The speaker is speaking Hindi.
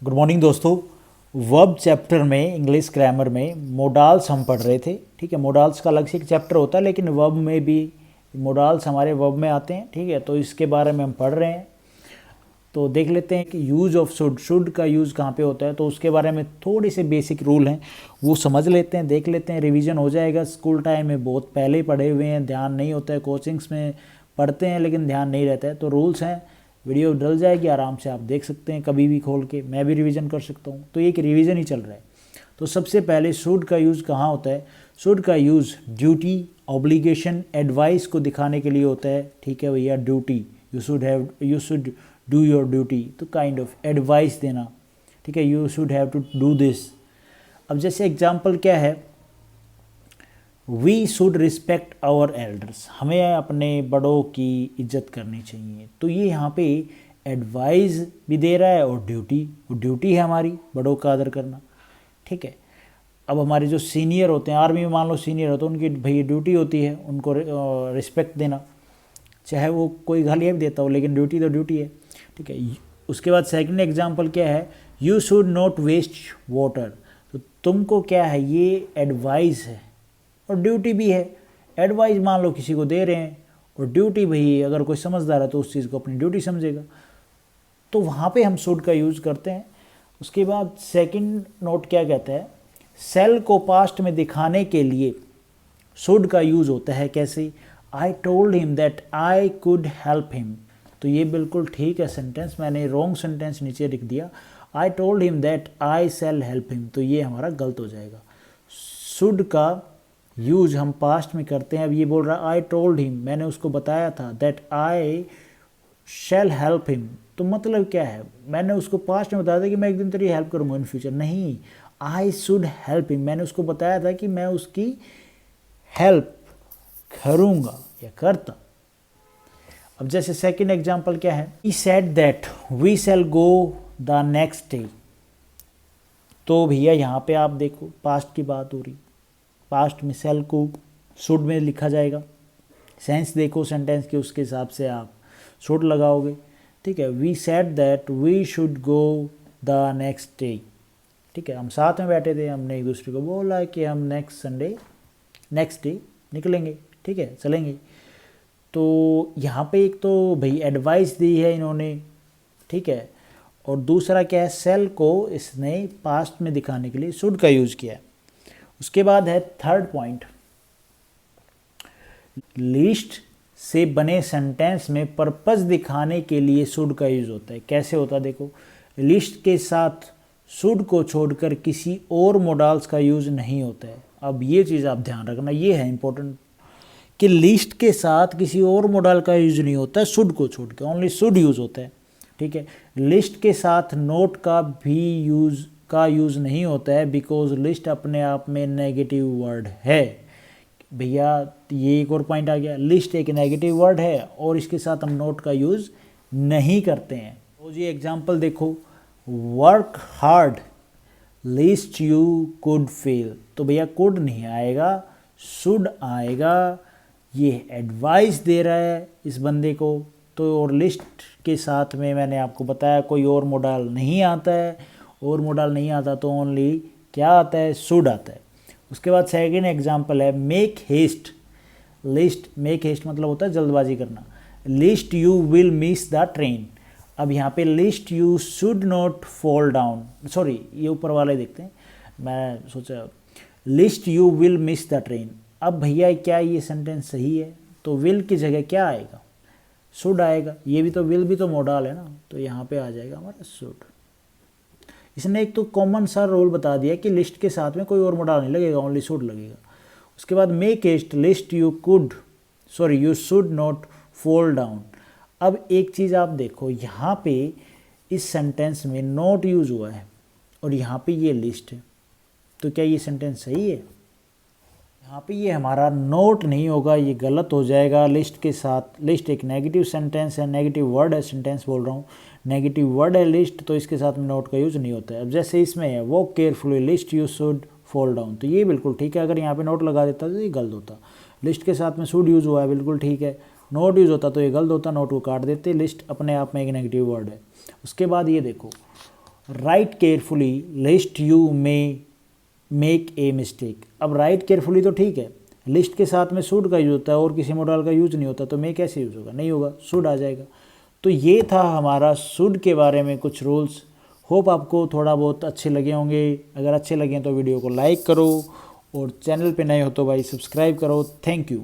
गुड मॉर्निंग दोस्तों। वर्ब चैप्टर में इंग्लिश ग्रामर में मोडाल्स हम पढ़ रहे थे। ठीक है, मोडाल्स का अलग से एक चैप्टर होता है, लेकिन वर्ब में भी मोडाल्स हमारे वर्ब में आते हैं। ठीक है, तो इसके बारे में हम पढ़ रहे हैं। तो देख लेते हैं कि यूज़ ऑफ शुड का यूज़ कहाँ पे होता है। तो उसके बारे में थोड़े से बेसिक रूल हैं, वो समझ लेते हैं, देख लेते हैं, रिवीजन हो जाएगा। स्कूल टाइम में बहुत पहले ही पढ़े हुए हैं, ध्यान नहीं होता है। कोचिंग्स में पढ़ते हैं लेकिन ध्यान नहीं रहता है। तो रूल्स हैं, वीडियो डल जाएगी, आराम से आप देख सकते हैं कभी भी खोल के। मैं भी रिवीजन कर सकता हूँ, तो एक रिवीजन ही चल रहा है। तो सबसे पहले शुड का यूज़ कहाँ होता है? शुड का यूज़ ड्यूटी, ऑब्लिगेशन, एडवाइस को दिखाने के लिए होता है। ठीक है भैया, duty, you should do your duty, तो काइंड ऑफ एडवाइस देना। ठीक है, you should have to do this. अब जैसे एग्जाम्पल क्या है, we should respect our elders, हमें अपने बड़ों की इज्जत करनी चाहिए। तो ये यहाँ पे एडवाइस भी दे रहा है और ड्यूटी है हमारी बड़ों का आदर करना। ठीक है, अब हमारे जो सीनियर होते हैं, आर्मी में मान लो सीनियर हो, तो उनकी भैया ड्यूटी होती है उनको रिस्पेक्ट देना, चाहे वो कोई गालियाँ भी देता हो, लेकिन ड्यूटी तो ड्यूटी है। ठीक है, उसके बाद सेकंड एग्जांपल क्या है, you should not waste water. तो तुमको क्या है, ये एडवाइस है और ड्यूटी भी है। एडवाइस मान लो किसी को दे रहे हैं, और ड्यूटी भाई अगर कोई समझदार है तो उस चीज़ को अपनी ड्यूटी समझेगा। तो वहाँ पे हम शुड का यूज़ करते हैं। उसके बाद सेकंड नोट क्या कहता है, सेल को पास्ट में दिखाने के लिए शुड का यूज़ होता है। कैसे? I told him that I could help him. तो ये बिल्कुल ठीक है सेंटेंस, मैंने रॉन्ग सेंटेंस नीचे लिख दिया। I told him that I shell help him, तो ये हमारा गलत हो जाएगा। शुड का यूज हम पास्ट में करते हैं। अब ये बोल रहा आई टोल्ड हिम, मैंने उसको बताया था, that I shell help him. तो मतलब क्या है, मैंने उसको पास्ट में बताया था कि मैं एक दिन तेरी हेल्प करूँगा इन फ्यूचर। नहीं, आई शुड हेल्प हिम, मैंने उसको बताया था कि मैं उसकी हेल्प करूँगा या करता। अब जैसे सेकंड एग्जांपल क्या है, he said that we shall go the next day. तो भैया यहाँ पे आप देखो पास्ट की बात हो रही, पास्ट में सेल को शुड में लिखा जाएगा। सेंस देखो सेंटेंस के, उसके हिसाब से आप शुड लगाओगे। ठीक है, we said that we should go the next day. ठीक है, हम साथ में बैठे थे, हमने एक दूसरे को बोला कि हम नेक्स्ट डे निकलेंगे। ठीक है, चलेंगे। तो यहाँ पे एक तो भाई एडवाइस दी है इन्होंने। ठीक है, और दूसरा क्या है, सेल को इसने पास्ट में दिखाने के लिए शुड का यूज़ किया है। उसके बाद है थर्ड पॉइंट, लिस्ट से बने सेंटेंस में पर्पस दिखाने के लिए शुड का यूज़ होता है। कैसे होता है देखो, लिस्ट के साथ शुड को छोड़कर किसी और मोडाल्स का यूज़ नहीं होता है। अब ये चीज़ आप ध्यान रखना, ये है इंपॉर्टेंट कि लिस्ट के साथ किसी और मोडाल का यूज़ नहीं होता है, शुड को छोड़ के ओनली शुड यूज़ होता है। ठीक है, लिस्ट के साथ नोट का भी यूज़ नहीं होता है, बिकॉज लिस्ट अपने आप में नेगेटिव वर्ड है। भैया ये एक और पॉइंट आ गया, लिस्ट एक नेगेटिव वर्ड है और इसके साथ हम नोट का यूज़ नहीं करते हैं। तो ये एग्जांपल देखो, work hard list you could fail. तो भैया कुड नहीं आएगा, शुड आएगा। ये एडवाइस दे रहा है इस बंदे को। तो और लिस्ट के साथ में मैंने आपको बताया कोई और मोडाल नहीं आता है, और मोडाल नहीं आता तो ओनली क्या आता है, शुड आता है। उसके बाद सेकंड एग्जांपल है, make haste lest. Make haste मतलब होता है जल्दबाजी करना। Lest you will miss the train. अब यहाँ पे lest you should not fall down, sorry ये ऊपर वाले देखते हैं, मैं सोचा lest you will miss the train. अब भैया क्या ये सेंटेंस सही है? तो विल की जगह क्या आएगा, शुड आएगा। ये भी तो विल भी तो मोडाल है ना, तो यहाँ पे आ जाएगा हमारा शुड। इसने एक तो कॉमन सा रूल बता दिया कि लिस्ट के साथ में कोई और मोडाल नहीं लगेगा, ओनली शुड लगेगा। उसके बाद make haste lest you should not fall down. अब एक चीज़ आप देखो, यहाँ पे इस सेंटेंस में नॉट यूज़ हुआ है और यहाँ पे ये लिस्ट है, तो क्या ये सेंटेंस सही है? यहाँ पे ये हमारा नोट नहीं होगा, ये गलत हो जाएगा। लिस्ट के साथ, लिस्ट एक नेगेटिव सेंटेंस है, नेगेटिव वर्ड है, सेंटेंस बोल रहा हूँ, नेगेटिव वर्ड है लिस्ट, तो इसके साथ में नोट का यूज़ नहीं होता है। अब जैसे इसमें है वो carefully list you should fall down, तो ये बिल्कुल ठीक है। अगर यहाँ पे नोट लगा देता तो ये गलत होता। लिस्ट के साथ में शुड यूज़ हुआ है, बिल्कुल ठीक है। नोट यूज़ होता तो ये गलत होता, नोट को काट देते। लिस्ट अपने आप में एक नेगेटिव वर्ड है। उसके बाद ये देखो, right carefully list you may make a mistake. अब राइट केयरफुली तो ठीक है, लिस्ट के साथ में शुड का यूज होता है और किसी मॉडल का यूज नहीं होता, तो मे कैसे यूज होगा, नहीं होगा, शुड आ जाएगा। तो ये था हमारा शुड के बारे में कुछ रूल्स। होप आपको थोड़ा बहुत अच्छे लगे होंगे। अगर अच्छे लगे तो वीडियो को लाइक करो और चैनल पे नए हो तो भाई सब्सक्राइब करो। Thank you.